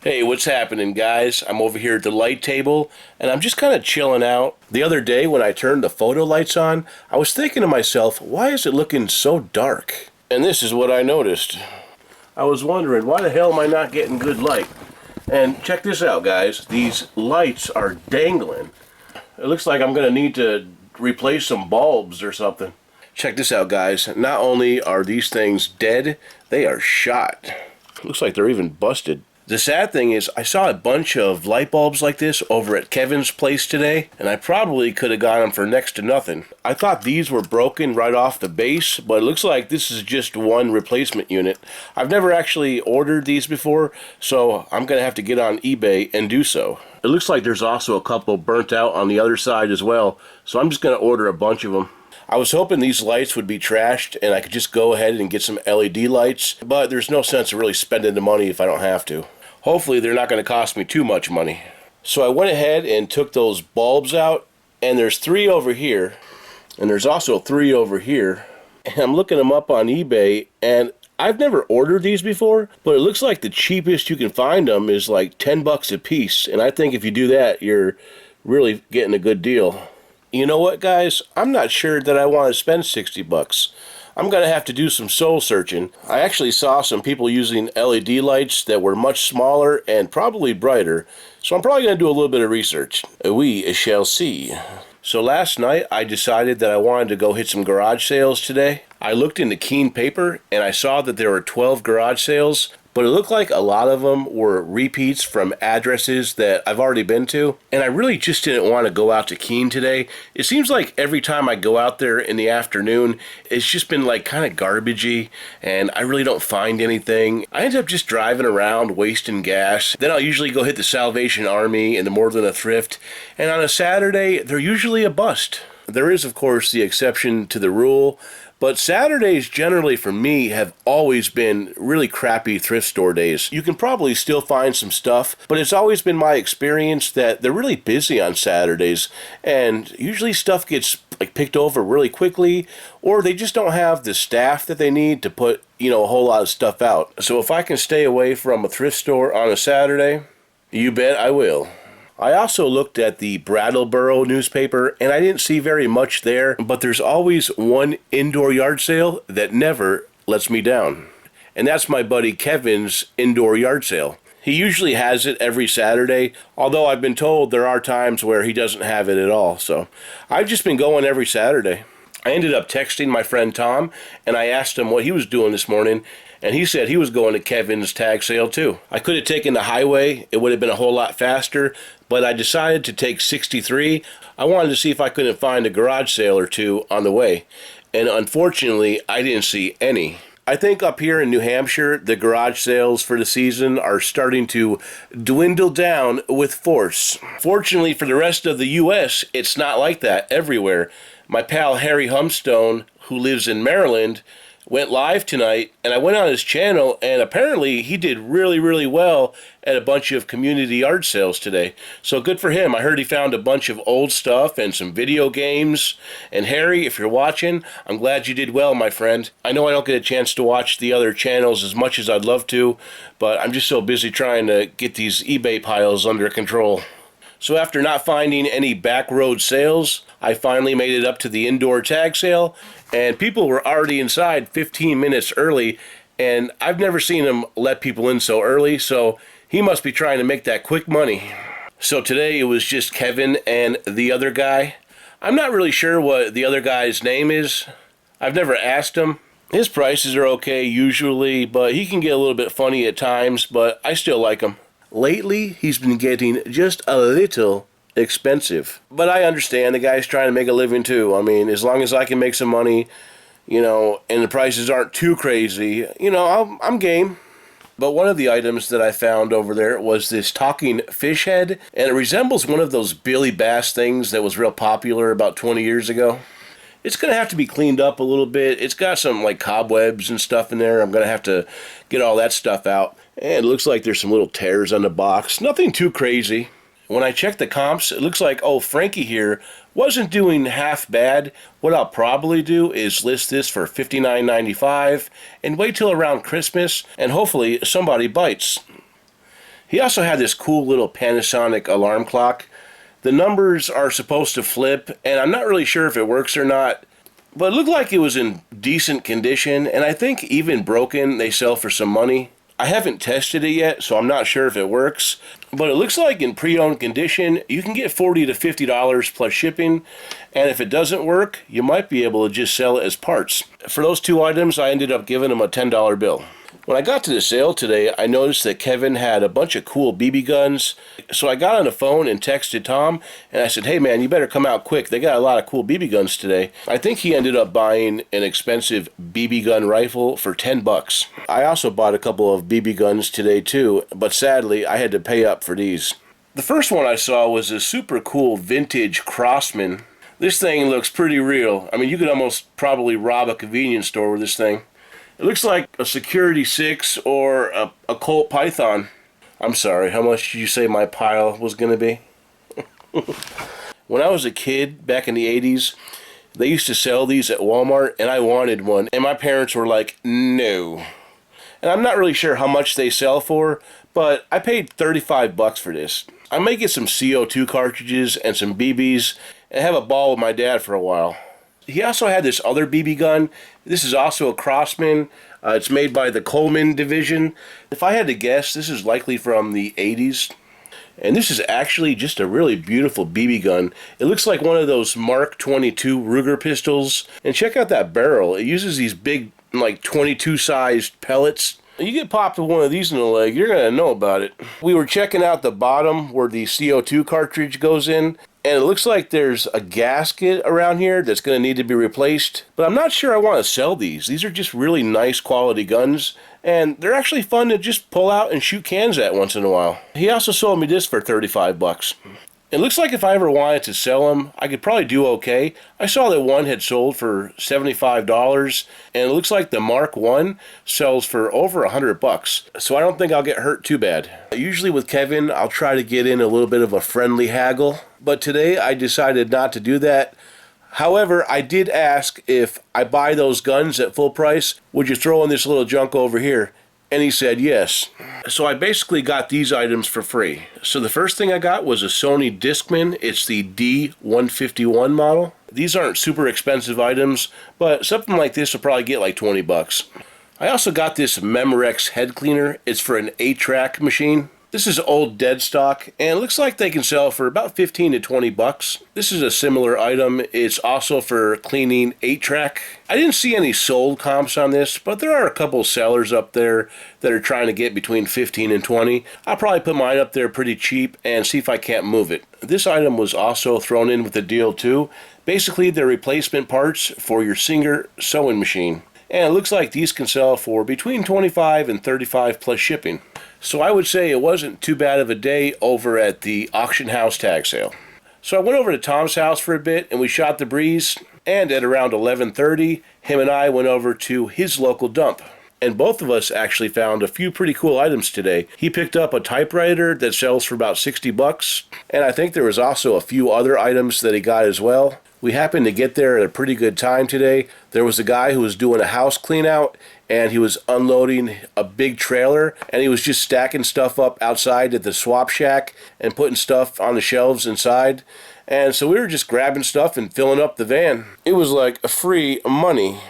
Hey, what's happening, guys? I'm over here at the light table, and I'm just kind of chilling out. The other day, when I turned the photo lights on, I was thinking to myself, why is it looking so dark? And this is what I noticed. I was wondering, why the hell am I not getting good light? And check this out, guys. These lights are dangling. It looks like I'm going to need to replace some bulbs or something. Check this out, guys. Not only are these things dead, they are shot. Looks like they're even busted. The sad thing is, I saw a bunch of light bulbs like this over at Kevin's place today, and I probably could have got them for next to nothing. I thought these were broken right off the base, but it looks like this is just one replacement unit. I've never actually ordered these before, so I'm going to have to get on eBay and do so. It looks like there's also a couple burnt out on the other side as well, so I'm just going to order a bunch of them. I was hoping these lights would be trashed and I could just go ahead and get some LED lights, but there's no sense of really spending the money if I don't have to. Hopefully they're not going to cost me too much money. So I went ahead and took those bulbs out, and there's 3 over here, and there's also 3 over here. And I'm looking them up on eBay, and I've never ordered these before, but it looks like the cheapest you can find them is like 10 bucks a piece, and I think if you do that, you're really getting a good deal. You know what, guys? I'm not sure that I want to spend 60 bucks. I'm going to have to do some soul searching. I actually saw some people using LED lights that were much smaller and probably brighter, so I'm probably going to do a little bit of research. We shall see. So last night I decided that I wanted to go hit some garage sales today. I looked into Keen Paper and I saw that there were 12 garage sales, but it looked like a lot of them were repeats from addresses that I've already been to, and I really just didn't want to go out to Keene today. It seems like every time I go out there in the afternoon, it's just been like kind of garbagey, and I really don't find anything. I end up just driving around, wasting gas. Then I'll usually go hit the Salvation Army and the More Than a Thrift, and on a Saturday, they're usually a bust. There is, of course, the exception to the rule, but Saturdays generally for me have always been really crappy thrift store days. You can probably still find some stuff, but it's always been my experience that they're really busy on Saturdays, and usually stuff gets like picked over really quickly, or they just don't have the staff that they need to put, a whole lot of stuff out. So if I can stay away from a thrift store on a Saturday, you bet I will. I also looked at the Brattleboro newspaper, and I didn't see very much there, but there's always one indoor yard sale that never lets me down. And that's my buddy Kevin's indoor yard sale. He usually has it every Saturday, although I've been told there are times where he doesn't have it at all. So I've just been going every Saturday. I ended up texting my friend Tom, and I asked him what he was doing this morning, and he said he was going to Kevin's tag sale too. I could have taken the highway. It would have been a whole lot faster, but I decided to take 63. I wanted to see if I couldn't find a garage sale or two on the way, and unfortunately, I didn't see any. I think up here in New Hampshire, the garage sales for the season are starting to dwindle down with force. Fortunately for the rest of the U.S., it's not like that everywhere. My pal Harry Humstone, who lives in Maryland, went live tonight, and I went on his channel, and apparently he did really, really well at a bunch of community yard sales today. So good for him. I heard he found a bunch of old stuff and some video games. And Harry, if you're watching, I'm glad you did well, my friend. I know I don't get a chance to watch the other channels as much as I'd love to, but I'm just so busy trying to get these eBay piles under control. So after not finding any back road sales, I finally made it up to the indoor tag sale, and people were already inside 15 minutes early, and I've never seen him let people in so early, so he must be trying to make that quick money. So today it was just Kevin and the other guy. I'm not really sure what the other guy's name is. I've never asked him. His prices are okay usually, but he can get a little bit funny at times, but I still like him. Lately, he's been getting just a little expensive. But I understand the guy's trying to make a living too. I mean, as long as I can make some money, and the prices aren't too crazy, I'm game. But one of the items that I found over there was this talking fish head, and it resembles one of those Billy Bass things that was real popular about 20 years ago. It's going to have to be cleaned up a little bit. It's got some like cobwebs and stuff in there. I'm going to have to get all that stuff out. And it looks like there's some little tears on the box. Nothing too crazy. When I checked the comps, it looks like, Frankie here wasn't doing half bad. What I'll probably do is list this for $59.95 and wait till around Christmas, and hopefully somebody bites. He also had this cool little Panasonic alarm clock. The numbers are supposed to flip, and I'm not really sure if it works or not, but it looked like it was in decent condition, and I think even broken they sell for some money. I haven't tested it yet, so I'm not sure if it works, but it looks like in pre-owned condition, you can get $40 to $50 plus shipping, and if it doesn't work, you might be able to just sell it as parts. For those two items, I ended up giving him a $10 bill. When I got to the sale today, I noticed that Kevin had a bunch of cool BB guns. So I got on the phone and texted Tom, and I said, hey man, you better come out quick. They got a lot of cool BB guns today. I think he ended up buying an expensive BB gun rifle for $10. I also bought a couple of BB guns today too, but sadly, I had to pay up for these. The first one I saw was a super cool vintage Crossman. This thing looks pretty real. I mean, you could almost probably rob a convenience store with this thing. It looks like a Security 6 or a Colt Python. I'm sorry, how much did you say my pile was going to be? When I was a kid, back in the 80s, they used to sell these at Walmart, and I wanted one. And my parents were like, no. And I'm not really sure how much they sell for, but I paid $35 for this. I may get some CO2 cartridges and some BBs and have a ball with my dad for a while. He also had this other BB gun. This is also a Crossman. It's made by the Coleman division. If I had to guess, this is likely from the 80s. And this is actually just a really beautiful BB gun. It looks like one of those Mark 22 Ruger pistols. And check out that barrel. It uses these big, like 22 sized pellets. You get popped with one of these in the leg, you're going to know about it. We were checking out the bottom where the CO2 cartridge goes in. And it looks like there's a gasket around here that's going to need to be replaced. But I'm not sure I want to sell these. These are just really nice quality guns. And they're actually fun to just pull out and shoot cans at once in a while. He also sold me this for $35. It looks like if I ever wanted to sell them, I could probably do okay. I saw that one had sold for $75, and it looks like the Mark 1 sells for over $100. So I don't think I'll get hurt too bad. Usually with Kevin, I'll try to get in a little bit of a friendly haggle, but today I decided not to do that. However, I did ask if I buy those guns at full price, would you throw in this little junk over here? And he said yes. So I basically got these items for free. So the first thing I got was a Sony Discman. It's the D151 model. These aren't super expensive items, but something like this will probably get like $20. I also got this Memorex head cleaner. It's for an 8-track machine. This is old dead stock, and it looks like they can sell for about $15 to $20. This is a similar item. It's also for cleaning 8-track. I didn't see any sold comps on this, but there are a couple sellers up there that are trying to get between $15 and $20. I'll probably put mine up there pretty cheap and see if I can't move it. This item was also thrown in with the deal too. Basically, they're replacement parts for your Singer sewing machine. And it looks like these can sell for between $25 and $35 plus shipping. So I would say it wasn't too bad of a day over at the auction house tag sale. So I went over to Tom's house for a bit and we shot the breeze. And at around 11:30, him and I went over to his local dump. And both of us actually found a few pretty cool items today. He picked up a typewriter that sells for about $60. And I think there was also a few other items that he got as well. We happened to get there at a pretty good time today. There was a guy who was doing a house clean out and he was unloading a big trailer and he was just stacking stuff up outside at the swap shack and putting stuff on the shelves inside. And so we were just grabbing stuff and filling up the van. It was like a free money.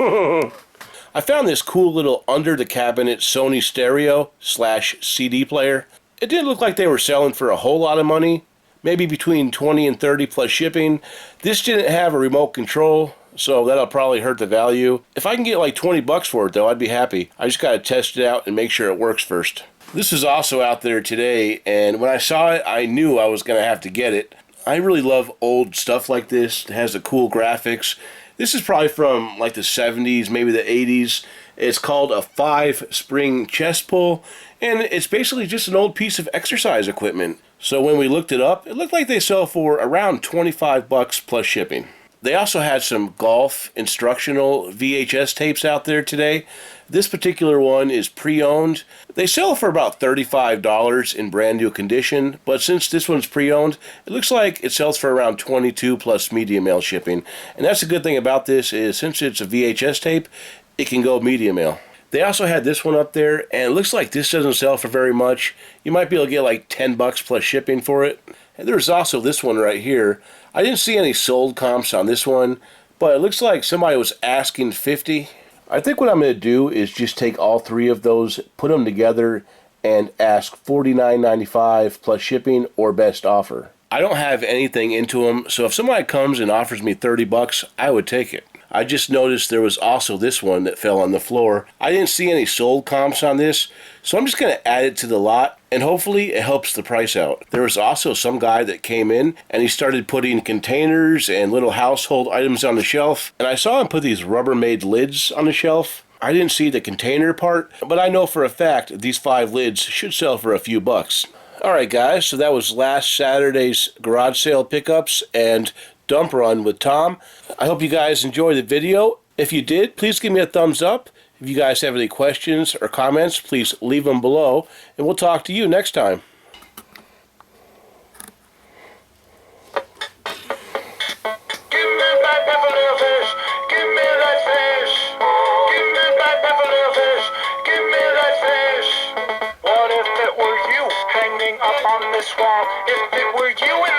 I found this cool little under the cabinet Sony stereo / CD player. It didn't look like they were selling for a whole lot of money. Maybe between $20 and $30 plus shipping. This didn't have a remote control, so that'll probably hurt the value. If I can get like $20 for it though, I'd be happy. I just gotta test it out and make sure it works first. This is also out there today, and when I saw it, I knew I was gonna have to get it. I really love old stuff like this. It has the cool graphics. This is probably from like the 70s, maybe the 80s. It's called a 5-spring chest pull, and it's basically just an old piece of exercise equipment. So when we looked it up, it looked like they sell for around $25 plus shipping. They also had some golf instructional VHS tapes out there today. This particular one is pre-owned. They sell for about $35 in brand new condition, but since this one's pre-owned, it looks like it sells for around $22 plus media mail shipping. And that's the good thing about this is since it's a VHS tape, it can go media mail. They also had this one up there, and it looks like this doesn't sell for very much. You might be able to get like 10 bucks plus shipping for it. And there's also this one right here. I didn't see any sold comps on this one, but it looks like somebody was asking 50. I think what I'm going to do is just take all three of those, put them together, and ask $49.95 plus shipping or best offer. I don't have anything into them, so if somebody comes and offers me 30 bucks, I would take it. I just noticed there was also this one that fell on the floor. I didn't see any sold comps on this, so I'm just going to add it to the lot, and hopefully it helps the price out. There was also some guy that came in, and he started putting containers and little household items on the shelf, and I saw him put these Rubbermaid lids on the shelf. I didn't see the container part, but I know for a fact these 5 lids should sell for a few bucks. Alright guys, so that was last Saturday's garage sale pickups and dump run with Tom. I hope you guys enjoyed the video. If you did, please give me a thumbs up. If you guys have any questions or comments, please leave them below, and we'll talk to you next time. Up on this wall, if it were you